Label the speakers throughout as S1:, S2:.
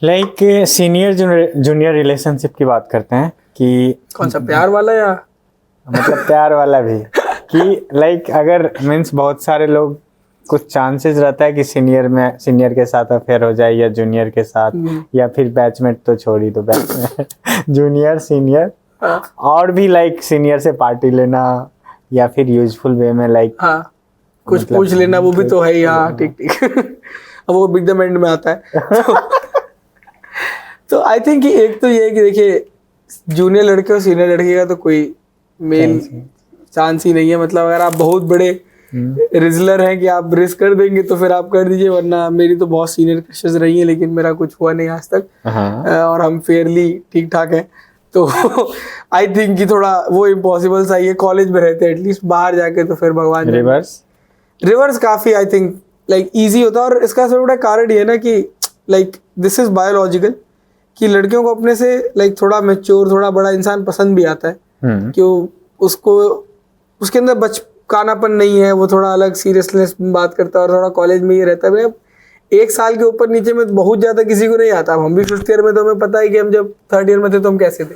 S1: Like senior junior relationship की बात करते हैं कि
S2: कौन सा, प्यार वाला या
S1: मतलब प्यार वाला भी कि लाइक अगर मीन्स बहुत सारे लोग कुछ चांसेस रहता है कि सीनियर के साथ अफेयर हो जाए या जूनियर के साथ या फिर बैचमेट तो छोड़ ही दो, बैचमेट जूनियर सीनियर और भी लाइक सीनियर से पार्टी लेना या फिर यूजफुल वे में लाइक
S2: हाँ कुछ
S1: मतलब
S2: पूछ लेना, वो भी तो है ही। हाँ ठीक ठीक। अब वो बिग द एंड में आता है। तो आई थिंक कि एक तो ये है कि देखिए जूनियर लड़के और सीनियर लड़के का तो कोई मेल चांस ही नहीं है। मतलब अगर आप बहुत बड़े रिजलर हैं कि आप रिस्क कर देंगे तो फिर आप कर दीजिए, वरना मेरी तो बहुत सीनियर क्रशेस रही हैं लेकिन मेरा कुछ हुआ नहीं आज तक। और हम फेयरली ठीक ठाक हैं, तो आई थिंक कि थोड़ा वो इम्पॉसिबल सा ही है। कॉलेज में रहते हैं एटलीस्ट, बाहर जाके तो फिर भगवान। रिवर्स काफी आई थिंक लाइक इजी होता है। और इसका सबसे बड़ा कारण ये है ना कि लाइक दिस इज बायोलॉजिकल कि लड़कियों को अपने से लाइक थोड़ा मैच्योर, थोड़ा बड़ा इंसान पसंद भी आता है कि उसको उसके अंदर बचकानापन नहीं है, वो थोड़ा अलग सीरियसनेस में बात करता है और थोड़ा कॉलेज में ये रहता है। एक साल के ऊपर नीचे में बहुत ज्यादा किसी को नहीं आता। हम भी 5th ईयर में, तो हमें पता है कि हम जब 3rd ईयर में थे तो हम कैसे थे,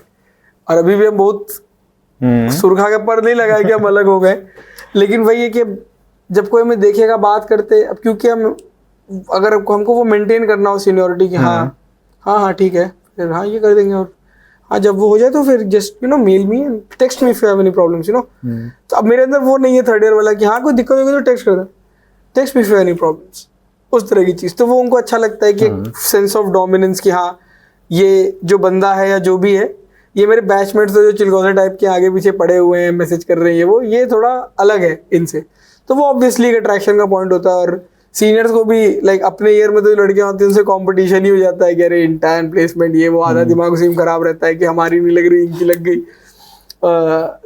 S2: और अभी भी हम बहुत सुरखा के पर नहीं लगाए कि हम अलग हो गए। लेकिन वही है कि जब कोई हमें देखेगा बात करते, अब क्योंकि हम अगर हमको वो मेंटेन करना हो सीनियरिटी कि हाँ हाँ ठीक है, फिर हाँ ये कर देंगे, और हाँ जब वो हो जाए तो फिर just mail me and text me if you have any problems तो अब मेरे अंदर वो नहीं है 3rd ईयर वाला कि हाँ कोई दिक्कत होगी तो टेक्स्ट कर दे, text me if you have any problems, उस तरह की चीज़। तो वो उनको अच्छा लगता है कि सेंस ऑफ डोमिनेंस कि हाँ ये जो बंदा है या जो भी है, ये मेरे बैचमेट्स जो चिलगोजा टाइप के आगे पीछे पड़े हुए हैं, मैसेज कर रहे हैं, वो ये थोड़ा अलग है इनसे। तो वो ऑब्वियसली एक अट्रैक्शन का पॉइंट होता है। और सीनियर्स को भी लाइक अपने ईयर में तो जो लड़कियां होती हैं उनसे कंपटीशन ही हो जाता है कि अरे इंटर्न प्लेसमेंट ये वो, आधा दिमाग उसी में खराब रहता है कि हमारी नहीं लग रही इनकी लग गई।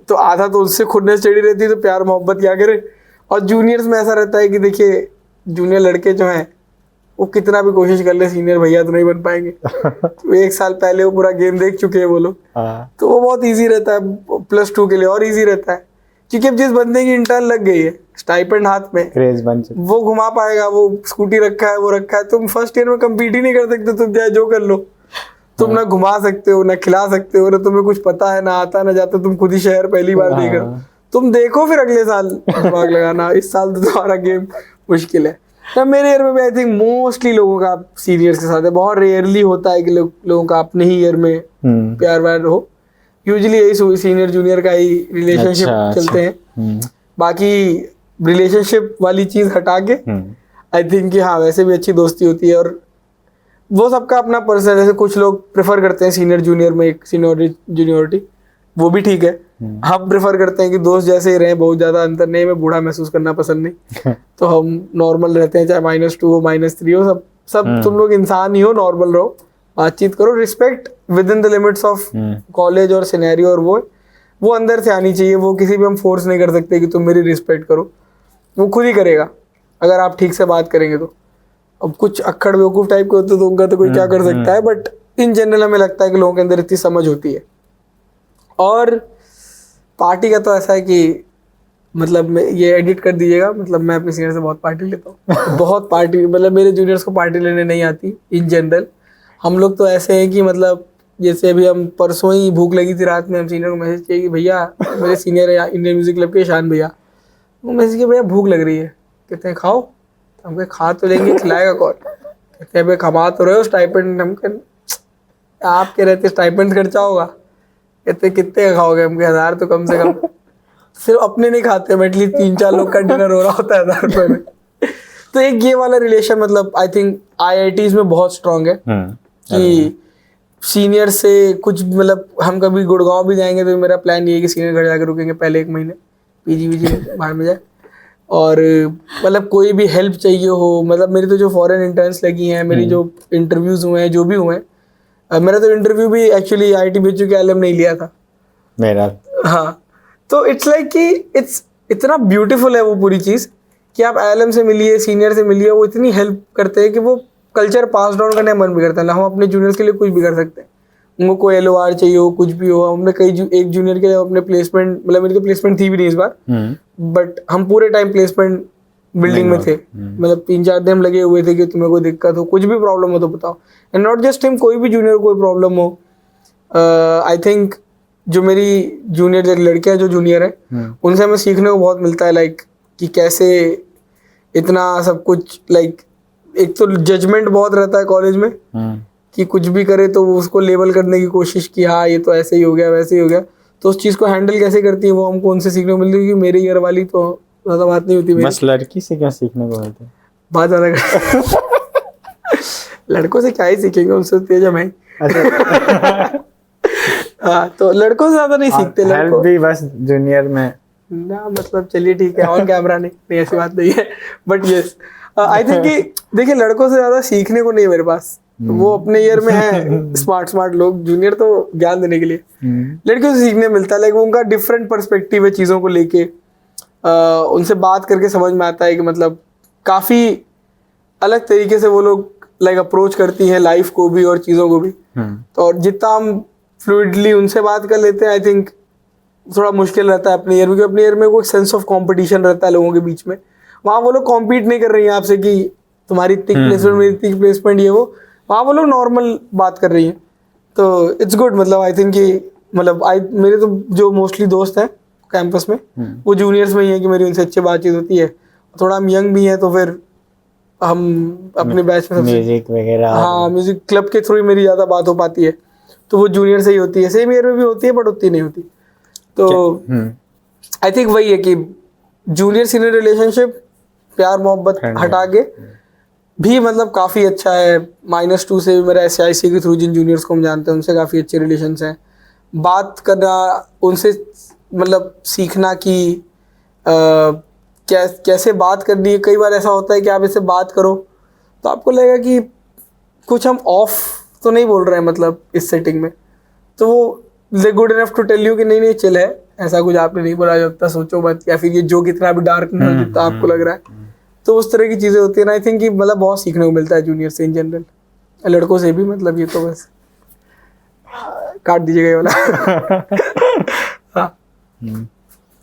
S2: तो आधा तो उससे खुदने चढ़ी रहती है, तो प्यार मोहब्बत क्या करे। और जूनियर्स में ऐसा रहता है कि देखिए जूनियर लड़के जो हैं वो कितना भी कोशिश कर ले सीनियर भैया तो नहीं बन पाएंगे। तो 1 साल पहले वो पूरा गेम देख चुके हैं वो लोग, तो वो बहुत ईजी रहता है। +2 के लिए और ईजी रहता है क्योंकि अब जिस बंदे की इंटर्न लग गई है, स्टाइपेंड हाथ में, क्रेज बन चुका, वो घुमा पाएगा, वो स्कूटी रखा है, वो रखा है। तुम 1st ईयर में कम्पीट ही नहीं कर सकते, तुम चाहे जो कर लो, तुम ना घुमा सकते हो ना खिला सकते हो, ना तुम्हें कुछ पता है, ना आता ना जाता, तुम खुद ही शहर पहली बार देख रहे हो। तुम देखो फिर अगले साल दिमाग लगाना, इस साल तो तुम्हारा गेम मुश्किल है। तो मेरे ईयर में भी आई थिंक मोस्टली लोगों का सीनियर्स के साथ है। बहुत रेयरली होता है कि लोगों का अपने ही ईयर में प्यार व्यार हो। यूजुअली यही सीनियर जूनियर का ही रिलेशनशिप चलते हैं। बाकी रिलेशनशिप वाली चीज हटा के आई थिंक कि हाँ वैसे भी अच्छी दोस्ती होती है। और वो सबका अपना पर्सनल, जैसे कुछ लोग प्रेफर करते हैं सीनियर जूनियर में एक जूनियरिटी, वो भी ठीक है। हम प्रेफर करते हैं कि दोस्त जैसे ही रहें, बहुत ज्यादा अंतर नहीं, मैं बूढ़ा महसूस करना पसंद नहीं। तो हम नॉर्मल रहते हैं, चाहे -2 हो -3 हो, सब तुम लोग इंसान ही हो, नॉर्मल रहो, बातचीत करो, respect with in the limits of college और सिनेरियो। और वो अंदर से आनी चाहिए। वो किसी भी हम फोर्स नहीं कर सकते कि तुम मेरी रिस्पेक्ट करो, वो खुद ही करेगा अगर आप ठीक से बात करेंगे तो। अब कुछ अक्खड़ बेवकूफ टाइप के होते तो उनका तो कोई क्या कर सकता है, बट इन जनरल हमें लगता है कि लोगों के अंदर इतनी समझ होती है। और पार्टी का तो ऐसा है कि मतलब ये एडिट कर दीजिएगा, मतलब मैं अपने सीनियर से बहुत पार्टी लेता हूँ। बहुत पार्टी, मतलब मेरे जूनियर्स को पार्टी लेने नहीं आती इन जनरल। हम लोग तो ऐसे हैं कि मतलब जैसे अभी हम परसों ही भूख लगी थी रात में, हम सीनियर को मैसेज किया कि भैया, मेरे सीनियर है इंडियन म्यूजिक क्लब के ईशान भैया, वो मैसेज किया भैया भूख लग रही है, कहते हैं खाओ। तो हम कहे खा तो लेंगे, खिलाएगा कौन? कहते हैं भाई कमा तो रहे हो स्टाइपेंड। हम कहें आपके रहते स्टाइपेंड खर्चा होगा। कहते कितने का खाओगे? हम कहे 1000 तो कम से कम। सिर्फ अपने नहीं खाते हम, एटलीस्ट 3-4 लोग का डिनर हो रहा होता है 1000 रुपये में। तो एक ये वाला रिलेशन मतलब आई थिंक IITs में बहुत स्ट्रांग है कि सीनियर से कुछ, मतलब हम कभी गुड़गांव भी जाएंगे तो मेरा प्लान ये है कि सीनियर घर जाकर रुकेंगे पहले 1 महीने, PG बाहर में जाए। और मतलब कोई भी हेल्प चाहिए हो, मतलब मेरी तो जो फॉरेन इंटर्न्स लगी हैं, मेरी जो इंटरव्यूज हुए हैं, जो भी हुए हैं, मेरा तो इंटरव्यू भी एक्चुअली IIT BHU के LM नहीं लिया था मेरा। हाँ, तो इट्स लाइक कि इट्स इतना ब्यूटीफुल है वो पूरी चीज़ कि आप LM से मिलिए, सीनियर से मिलिए, वो इतनी हेल्प करते हैं कि वो कल्चर पास डाउन करने का मन भी करता है। हम अपने जूनियर्स के लिए कुछ भी कर सकते हैं। उनको कोई LOR चाहिए हो, कुछ भी हो, हमने एक जूनियर के अपने प्लेसमेंट, मतलब मेरी तो प्लेसमेंट थी भी नहीं इस बार, बट हम पूरे टाइम प्लेसमेंट बिल्डिंग में थे, मतलब 3-4 दिन लगे हुए थे कि तुम्हें कोई दिक्कत हो, कुछ भी प्रॉब्लम हो तो बताओ। एंड नॉट जस्ट हिम, कोई भी जूनियर कोई प्रॉब्लम हो, आई थिंक जो मेरी जूनियर लड़कियां जो जूनियर है उनसे हमें सीखने को बहुत मिलता है, लाइक कि कैसे इतना सब कुछ, लाइक एक तो जजमेंट बहुत रहता है कॉलेज में कि कुछ भी करे तो वो उसको लेबल करने की कोशिश की, हाँ ये तो ऐसे ही हो गया वैसे ही हो गया, तो उस चीज़ को हैंडल कैसे करती है वो हमको उनसे सीखने को मिलती है, क्योंकि मेरे ईयर वाली तो ज़्यादा बात नहीं होती मेरी।
S1: बस लड़की से क्या सीखने को मिलता है?
S2: बात ज़्यादा लड़कों से क्या ही सीखेंगे, उनसे तेज हम हैं। हाँ, तो लड़कों से ज़्यादा नहीं सीखते,
S1: हेल्प भी बस जूनियर में
S2: ना, मतलब चलिए ठीक है, ऑन कैमरा नहीं ऐसी बात नहीं है, बट यस आई थिंक कि देखिए लड़कों से ज़्यादा सीखने को नहीं है मेरे पास, वो अपने ईयर में है स्मार्ट लोग, जूनियर तो ज्ञान देने के लिए, लड़कियों से सीखने मिलता है, लाइक वो उनका डिफरेंट पर्सपेक्टिव है चीज़ों को लेके, उनसे बात करके समझ में आता है कि मतलब काफ़ी अलग तरीके से वो लोग लाइक अप्रोच करती हैं लाइफ को भी और चीज़ों को भी। तो और जितना हम फ्लूइडली उनसे बात कर लेते हैं, आई थिंक थोड़ा मुश्किल रहता है अपने ईयर में, क्योंकि अपने ईयर में कोई सेंस ऑफ कंपटीशन रहता है लोगों के बीच में, वहाँ वो लोग कॉम्पीट नहीं कर रही हैं आपसे कि तुम्हारी इतनी प्लेसमेंट मेरी इतनी प्लेसमेंट ये वो, वहाँ वो लोग नॉर्मल बात कर रही हैं, तो इट्स गुड। मतलब आई थिंक कि मतलब मेरे तो जो मोस्टली दोस्त हैं कैंपस में वो जूनियर्स में ही है कि मेरी उनसे अच्छी बातचीत होती है, थोड़ा हम यंग भी हैं तो फिर हम अपने बैच में
S1: म्यूजिक वगैरह,
S2: हाँ म्यूजिक क्लब के थ्रू ही मेरी ज़्यादा बात हो पाती है, तो वो जूनियर से ही होती है, सेम ईयर में भी होती है बट उतनी नहीं होती। तो आई थिंक वही है कि जूनियर सीनियर रिलेशनशिप प्यार मोहब्बत हटा के भी मतलब काफ़ी अच्छा है। -2 से मेरा SIC के थ्रू जिन जूनियर्स को हम जानते हैं उनसे काफ़ी अच्छे रिलेशंस हैं, बात करना उनसे मतलब सीखना कि कैसे बात करनी है। कई बार ऐसा होता है कि आप इससे बात करो तो आपको लगेगा कि कुछ हम ऑफ तो नहीं बोल रहे हैं मतलब इस सेटिंग में, तो वो they good enough to tell you कि नहीं चिल है, ऐसा कुछ आपने नहीं बोला जब सोचो मत, या फिर ये जो कितना भी डार्क नहीं हो जितना आपको लग रहा है, तो उस तरह की चीज़ें होती है ना। आई थिंक कि मतलब बहुत सीखने को मिलता है जूनियर से इन जनरल, लड़कों से भी, मतलब ये तो बस काट दीजिएगा ये वाला। हाँ